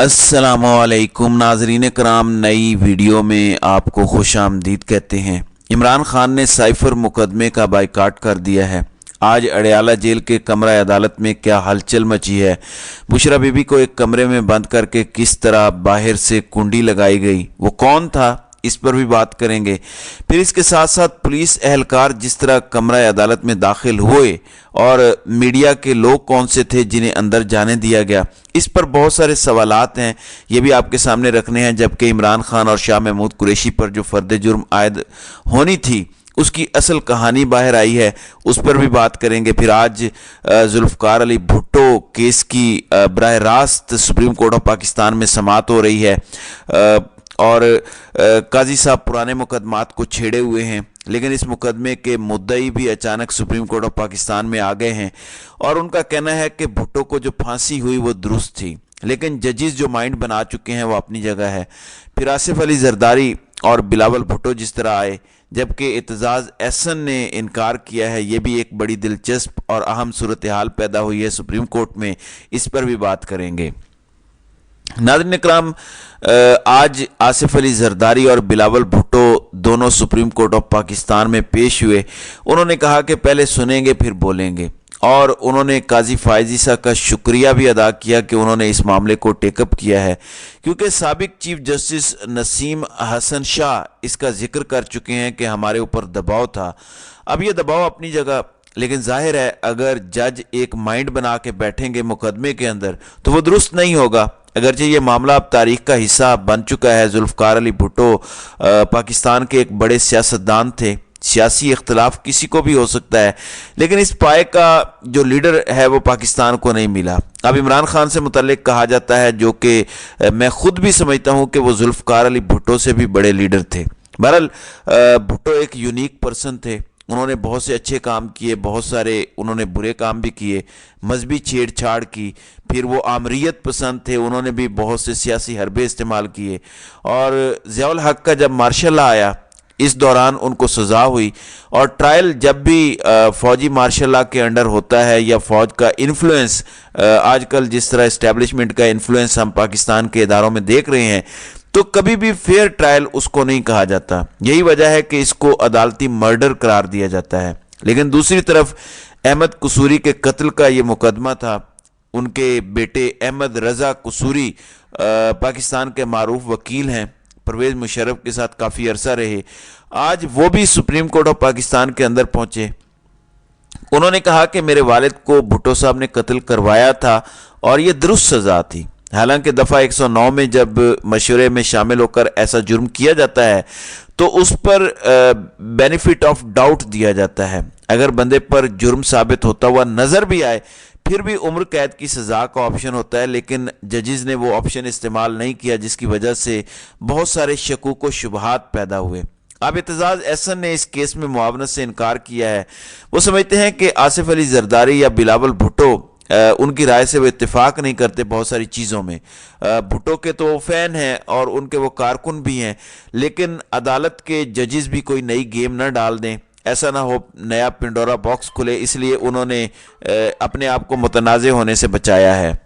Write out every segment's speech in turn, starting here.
अस्सलाम वालेकुम नाजरीन कराम, नई वीडियो में आपको खुश आमदीद कहते हैं। इमरान खान ने साइफर मुकदमे का बाइकाट कर दिया है। आज अडयाला जेल के कमरा अदालत में क्या हलचल मची है। बुशरा बीबी को एक कमरे में बंद करके किस तरह बाहर से कुंडी लगाई गई, वो कौन था, इस पर भी बात करेंगे। फिर इसके साथ साथ पुलिस एहलकार जिस तरह कमरा अदालत में दाखिल हुए और मीडिया के लोग कौन से थे जिन्हें अंदर जाने दिया गया, इस पर बहुत सारे सवालात हैं, ये भी आपके सामने रखने हैं। जबकि इमरान खान और शाह महमूद कुरैशी पर जो फर्द जुर्म आयद होनी थी उसकी असल कहानी बाहर आई है, उस पर भी बात करेंगे। फिर आज जुल्फ़कार अली भुट्टो केस की बराह रास्त सुप्रीम कोर्ट ऑफ पाकिस्तान में समाअत हो रही है और काजी साहब पुराने मुकदमात को छेड़े हुए हैं, लेकिन इस मुकदमे के मुद्दई भी अचानक सुप्रीम कोर्ट ऑफ पाकिस्तान में आ गए हैं और उनका कहना है कि भुट्टो को जो फांसी हुई वो दुरुस्त थी, लेकिन जजेस जो माइंड बना चुके हैं वो अपनी जगह है। फिर आसिफ अली जरदारी और बिलावल भुट्टो जिस तरह आए, जबकि एतजाज़ एहसन ने इनकार किया है, ये भी एक बड़ी दिलचस्प और अहम सूरत हाल पैदा हुई है सुप्रीम कोर्ट में, इस पर भी बात करेंगे। नाज़रीन इकराम, आज आसिफ अली जरदारी और बिलावल भुट्टो दोनों सुप्रीम कोर्ट ऑफ पाकिस्तान में पेश हुए। उन्होंने कहा कि पहले सुनेंगे फिर बोलेंगे, और उन्होंने काजी फ़ाइज़ ईसा का शुक्रिया भी अदा किया कि उन्होंने इस मामले को टेकअप किया है, क्योंकि साबिक चीफ जस्टिस नसीम हसन शाह इसका जिक्र कर चुके हैं कि हमारे ऊपर दबाव था। अब ये दबाव अपनी जगह, लेकिन जाहिर है अगर जज एक माइंड बना के बैठेंगे मुकदमे के अंदर तो वो दुरुस्त नहीं होगा। अगरचे ये मामला अब तारीख का हिस्सा बन चुका है। जुल्फ़कार अली भुट्टो पाकिस्तान के एक बड़े सियासतदान थे, सियासी इख्तलाफ किसी को भी हो सकता है, लेकिन इस पाए का जो लीडर है वो पाकिस्तान को नहीं मिला। अब इमरान खान से मुतल्लिक कहा जाता है, जो कि मैं खुद भी समझता हूँ कि वो जुल्फ़कार अली भुट्टो से भी बड़े लीडर थे। बहरहाल भुट्टो एक यूनिक पर्सन थे, उन्होंने बहुत से अच्छे काम किए, बहुत सारे उन्होंने बुरे काम भी किए, मजहबी छेड़छाड़ की, फिर वो आमरीत पसंद थे, उन्होंने भी बहुत से सियासी हरबे इस्तेमाल किए। और ज़ियाउल हक का जब मार्शल लॉ आया, इस दौरान उनको सज़ा हुई, और ट्रायल जब भी फ़ौजी मार्शल लॉ के अंडर होता है या फ़ौज का इन्फ्लुएंस, आजकल जिस तरह इस्टेब्लिशमेंट का इन्फ्लुएंस हम पाकिस्तान के इदारों में देख रहे हैं, तो कभी भी फेयर ट्रायल उसको नहीं कहा जाता। यही वजह है कि इसको अदालती मर्डर करार दिया जाता है। लेकिन दूसरी तरफ अहमद कसूरी के कत्ल का ये मुकदमा था। उनके बेटे अहमद रज़ा कसूरी पाकिस्तान के मारूफ वकील हैं, परवेज़ मुशर्रफ के साथ काफ़ी अरसा रहे। आज वो भी सुप्रीम कोर्ट ऑफ पाकिस्तान के अंदर पहुंचे। उन्होंने कहा कि मेरे वालिद को भुट्टो साहब ने कत्ल करवाया था और ये दुरुस्त सज़ा थी। हालांकि दफ़ा 109 में जब मशवरे में शामिल होकर ऐसा जुर्म किया जाता है तो उस पर बेनिफिट ऑफ डाउट दिया जाता है। अगर बंदे पर जुर्म साबित होता हुआ नज़र भी आए फिर भी उम्र कैद की सज़ा का ऑप्शन होता है, लेकिन जजेस ने वो ऑप्शन इस्तेमाल नहीं किया, जिसकी वजह से बहुत सारे शकूक व शुबहात पैदा हुए। अब एतजाज़ एहसन ने इस केस में मुआवनत से इनकार किया है। वो समझते हैं कि आसिफ अली जरदारी या बिलावल भुट्टो उनकी राय से वो इत्तेफाक नहीं करते बहुत सारी चीज़ों में। भुट्टो के तो वो फ़ैन हैं और उनके वो कारकुन भी हैं, लेकिन अदालत के जजेस भी कोई नई गेम ना डाल दें, ऐसा ना हो नया पिंडोरा बॉक्स खुले, इसलिए उन्होंने अपने आप को मुतनाज़े होने से बचाया है।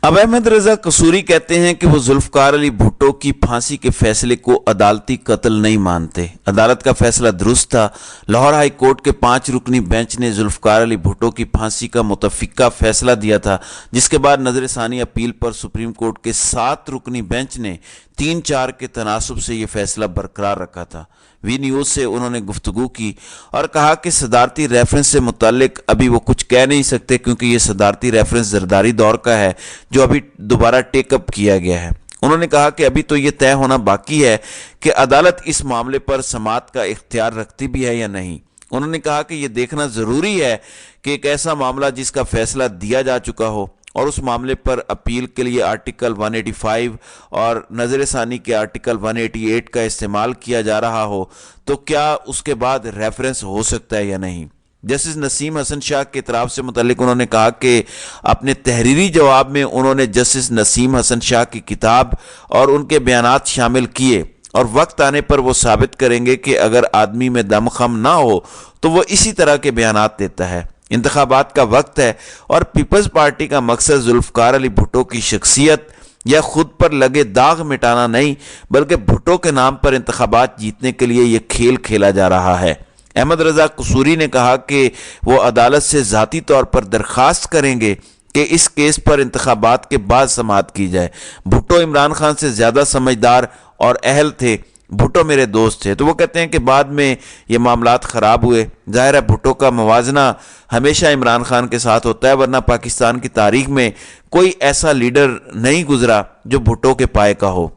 अब अहमद रज़ा कसूरी कहते हैं कि वो जुल्फ़कार अली भुट्टो की फांसी के फैसले को अदालती कत्ल नहीं मानते। अदालत का फैसला दुरुस्त था। लाहौर हाई कोर्ट के 5 रुकनी बेंच ने जुल्फ़कार अली भुट्टो की फांसी का मुतफ़िका फैसला दिया था, जिसके बाद नज़र सानी अपील पर सुप्रीम कोर्ट के 7 रुकनी बेंच ने 3-4 के तनासुब से ये फैसला बरकरार रखा था। वी न्यूज़ से उन्होंने गुफ्तगू की और कहा कि सदारती रेफरेंस से मुतालिक अभी वो कुछ कह नहीं सकते, क्योंकि ये सदारती रेफरेंस जरदारी दौर का है जो अभी दोबारा टेकअप किया गया है। उन्होंने कहा कि अभी तो ये तय होना बाकी है कि अदालत इस मामले पर समाअत का इख्तियार रखती भी है या नहीं। उन्होंने कहा कि ये देखना ज़रूरी है कि एक ऐसा मामला जिसका फैसला दिया जा चुका हो और उस मामले पर अपील के लिए आर्टिकल 185 और नज़र सानी के आर्टिकल 188 का इस्तेमाल किया जा रहा हो, तो क्या उसके बाद रेफरेंस हो सकता है या नहीं। जस्टिस नसीम हसन शाह के तरफ से मुतल्लिक उन्होंने कहा कि अपने तहरीरी जवाब में उन्होंने जस्टिस नसीम हसन शाह की किताब और उनके बयानात शामिल किए और वक्त आने पर वो साबित करेंगे कि अगर आदमी में दमखम ना हो तो वो इसी तरह के बयानात देता है। इंतखाबात का वक्त है और पीपल्स पार्टी का मकसद जुल्फकार अली भुट्टो की शख्सियत या खुद पर लगे दाग मिटाना नहीं, बल्कि भुट्टो के नाम पर इंतखाबात जीतने के लिए ये खेल खेला जा रहा है। अहमद रजा कसूरी ने कहा कि वो अदालत से ज़ाती तौर पर दरख्वास्त करेंगे कि इस केस पर इंतखाबात के बाद समाअत की जाए। भुट्टो इमरान खान से ज़्यादा समझदार और अहल थे, भुट्टो मेरे दोस्त थे। तो वो कहते हैं कि बाद में ये मामलात ख़राब हुए। ज़ाहिर है भुट्टो का मवाजना हमेशा इमरान खान के साथ होता है, वरना पाकिस्तान की तारीख में कोई ऐसा लीडर नहीं गुजरा जो भुट्टो के पाए का हो।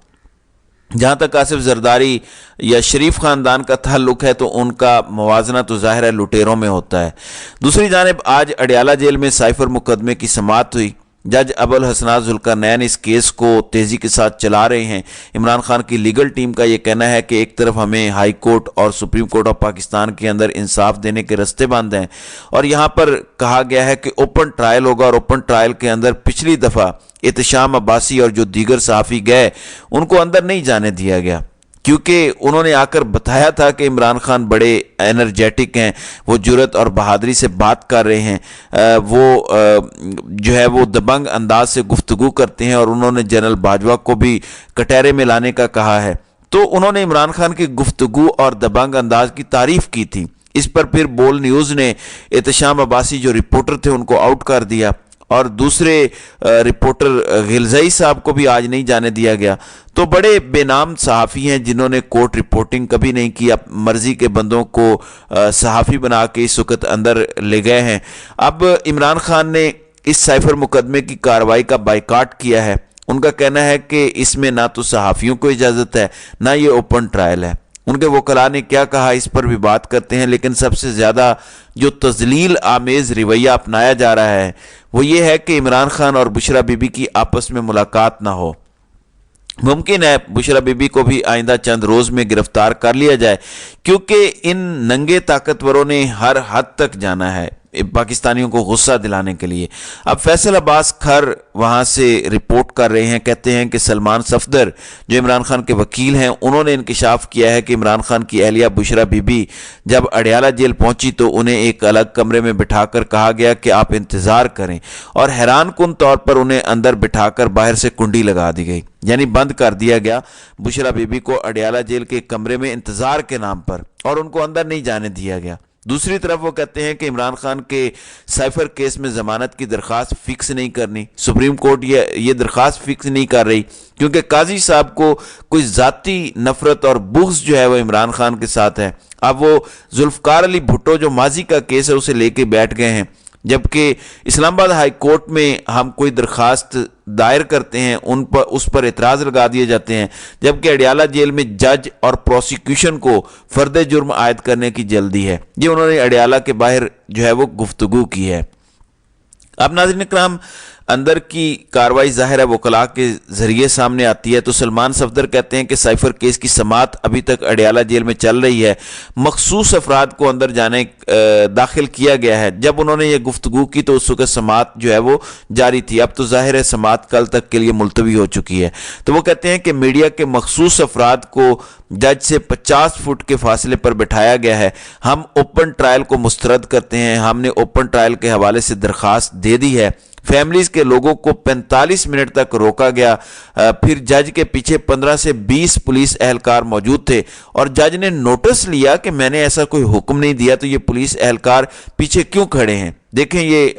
जहाँ तक आसिफ जरदारी या शरीफ ख़ानदान का ताल्लुक है तो उनका मवाजना तो ज़ाहिर है लुटेरों में होता है। दूसरी जानिब आज अडियाला जेल में साइफर मुकदमे की समाअत हुई। जज अबुल हसनात जुल्करनैन इस केस को तेज़ी के साथ चला रहे हैं। इमरान खान की लीगल टीम का ये कहना है कि एक तरफ हमें हाई कोर्ट और सुप्रीम कोर्ट ऑफ पाकिस्तान के अंदर इंसाफ देने के रास्ते बंद हैं और यहाँ पर कहा गया है कि ओपन ट्रायल होगा और ओपन ट्रायल के अंदर पिछली दफ़ा एहतशाम अब्बासी और जो दीगर सहाफ़ी गए उनको अंदर नहीं जाने दिया गया, क्योंकि उन्होंने आकर बताया था कि इमरान खान बड़े एनर्जेटिक हैं, वो जुर्रत और बहादुरी से बात कर रहे हैं, जो है वो दबंग अंदाज से गुफ्तगू करते हैं और उन्होंने जनरल बाजवा को भी कटहरे में लाने का कहा है। तो उन्होंने इमरान खान की गुफ्तगू और दबंग अंदाज की तारीफ़ की थी। इस पर फिर बोल न्यूज़ ने एहतशाम अब्बासी जो रिपोर्टर थे उनको आउट कर दिया और दूसरे रिपोर्टर गिलज़ई साहब को भी आज नहीं जाने दिया गया। तो बड़े बेनाम सहाफ़ी हैं जिन्होंने कोर्ट रिपोर्टिंग कभी नहीं की, अब मर्ज़ी के बंदों को सहाफ़ी बना के इस वक्त अंदर ले गए हैं। अब इमरान खान ने इस साइफर मुकदमे की कार्रवाई का बाइकाट किया है। उनका कहना है कि इसमें ना तो सहाफ़ियों को इजाज़त है ना ये ओपन ट्रायल है। उनके वकला ने क्या कहा इस पर भी बात करते हैं, लेकिन सबसे ज़्यादा जो तज़लील आमेज़ रवैया अपनाया जा रहा है वो ये है कि इमरान खान और बुशरा बीबी की आपस में मुलाकात ना हो। मुमकिन है बुशरा बीबी को भी आइंदा चंद रोज़ में गिरफ्तार कर लिया जाए, क्योंकि इन नंगे ताकतवरों ने हर हद तक जाना है पाकिस्तानियों को गुस्सा दिलाने के लिए। अब फैसल अब्बास खर वहाँ से रिपोर्ट कर रहे हैं, कहते हैं कि सलमान सफदर जो इमरान खान के वकील हैं उन्होंने इंकिशाफ किया है कि इमरान खान की अहलिया बुशरा बीबी जब अडियाला जेल पहुंची तो उन्हें एक अलग कमरे में बिठाकर कहा गया कि आप इंतज़ार करें और हैरान कुन तौर पर उन्हें अंदर बिठाकर बाहर से कुंडी लगा दी गई, यानी बंद कर दिया गया बुशरा बीबी को अडियाला जेल के कमरे में इंतज़ार के नाम पर, और उनको अंदर नहीं जाने दिया गया। दूसरी तरफ वो कहते हैं कि इमरान खान के साइफर केस में ज़मानत की दरख्वास्त फिक्स नहीं करनी, सुप्रीम कोर्ट ये दरख्वास्त फिक्स नहीं कर रही क्योंकि काजी साहब को कोई ज़ाती नफरत और बुग़्ज़ जो है वो इमरान खान के साथ है। अब वो जुल्फ़कार अली भुट्टो जो माजी का केस है उसे लेके बैठ गए हैं, जबकि इस्लामाबाद हाई कोर्ट में हम कोई दरख्वास्त दायर करते हैं उस पर एतराज़ लगा दिए जाते हैं, जबकि अडियाला जेल में जज और प्रोसिक्यूशन को फर्द जुर्म आयद करने की जल्दी है। ये उन्होंने अडियाला के बाहर जो है वो गुफ्तगू की है। अब नाज़रीन इकराम, अंदर की कार्रवाई ज़ाहिर है वकला के ज़रिए सामने आती है। तो सलमान सफदर कहते हैं कि साइफर केस की समाअत अभी तक अडियाला जेल में चल रही है, मखसूस अफराद को अंदर जाने दाखिल किया गया है। जब उन्होंने ये गुफ्तगू की तो उस वक्त समाअत जो है वो जारी थी। अब तो ज़ाहिर है समाअत कल तक के लिए मुलतवी हो चुकी है। तो वो कहते हैं कि मीडिया के मखसूस अफराद को जज से 50 फुट के फासले पर बैठाया गया है। हम ओपन ट्रायल को मुस्तरद करते हैं। हमने ओपन ट्रायल के हवाले से दरख्वास्त दे दी है। फैमिलीज के लोगों को 45 मिनट तक रोका गया। फिर जज के पीछे 15 से 20 पुलिस एहलकार मौजूद थे और जज ने नोटिस लिया कि मैंने ऐसा कोई हुक्म नहीं दिया, तो ये पुलिस एहलकार पीछे क्यों खड़े हैं। देखें ये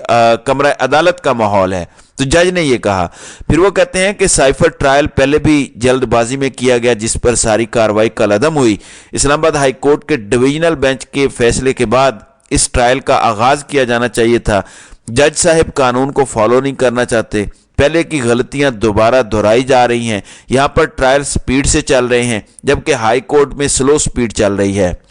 कमरा अदालत का माहौल है। तो जज ने ये कहा। फिर वो कहते हैं कि साइफर ट्रायल पहले भी जल्दबाजी में किया गया, जिस पर सारी कार्रवाई कलअदम हुई। इस्लामाबाद हाई कोर्ट के डिवीजनल बेंच के फैसले के बाद इस ट्रायल का आगाज किया जाना चाहिए था। जज साहब कानून को फॉलो नहीं करना चाहते। पहले की गलतियां दोबारा दोहराई जा रही हैं। यहाँ पर ट्रायल स्पीड से चल रहे हैं, जबकि हाई कोर्ट में स्लो स्पीड चल रही है।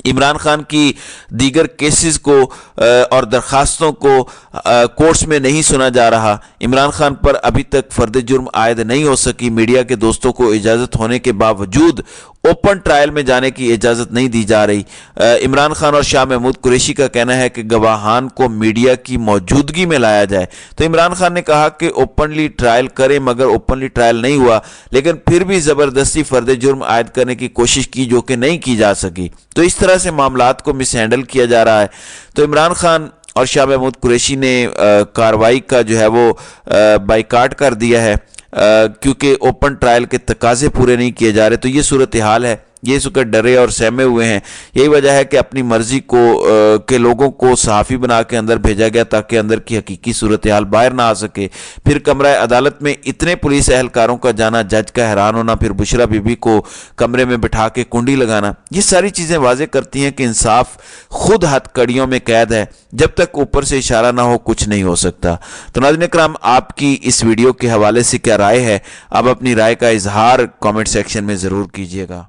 इमरान खान की दीगर केसेस को और दरखास्तों को कोर्ट्स में नहीं सुना जा रहा। इमरान खान पर अभी तक फर्द जुर्म आयद नहीं हो सकी। मीडिया के दोस्तों को इजाज़त होने के बावजूद ओपन ट्रायल में जाने की इजाज़त नहीं दी जा रही। इमरान खान और शाह महमूद कुरैशी का कहना है कि गवाहान को मीडिया की मौजूदगी में लाया जाए। तो इमरान खान ने कहा कि ओपनली ट्रायल करें, मगर ओपनली ट्रायल नहीं हुआ, लेकिन फिर भी ज़बरदस्ती फर्द जुर्म आयद करने की कोशिश की जो कि नहीं की जा सकी। तो इस तरह से मामलात को मिसहैंडल किया जा रहा है। तो इमरान खान और शाह महमूद कुरैशी ने कार्रवाई का जो है वो बाइकाट कर दिया है क्योंकि ओपन ट्रायल के तकाजे पूरे नहीं किए जा रहे। तो ये सूरत हाल है, ये इस वक्त डरे और सहमे हुए हैं। यही वजह है कि अपनी मर्जी के लोगों को सहाफ़ी बना के अंदर भेजा गया ताकि अंदर की हकीकी सूरत हाल बाहर ना आ सके। फिर कमरा अदालत में इतने पुलिस एहलकारों का जाना, जज का हैरान होना, फिर बुशरा बीबी को कमरे में बिठा के कुंडी लगाना, ये सारी चीज़ें वाज़े करती हैं कि इंसाफ खुद हथकड़ियों में कैद है। जब तक ऊपर से इशारा ना हो कुछ नहीं हो सकता। तो नाज़रीन इकराम, आपकी इस वीडियो के हवाले से क्या राय है? आप अपनी राय का इजहार कमेंट सेक्शन में ज़रूर कीजिएगा।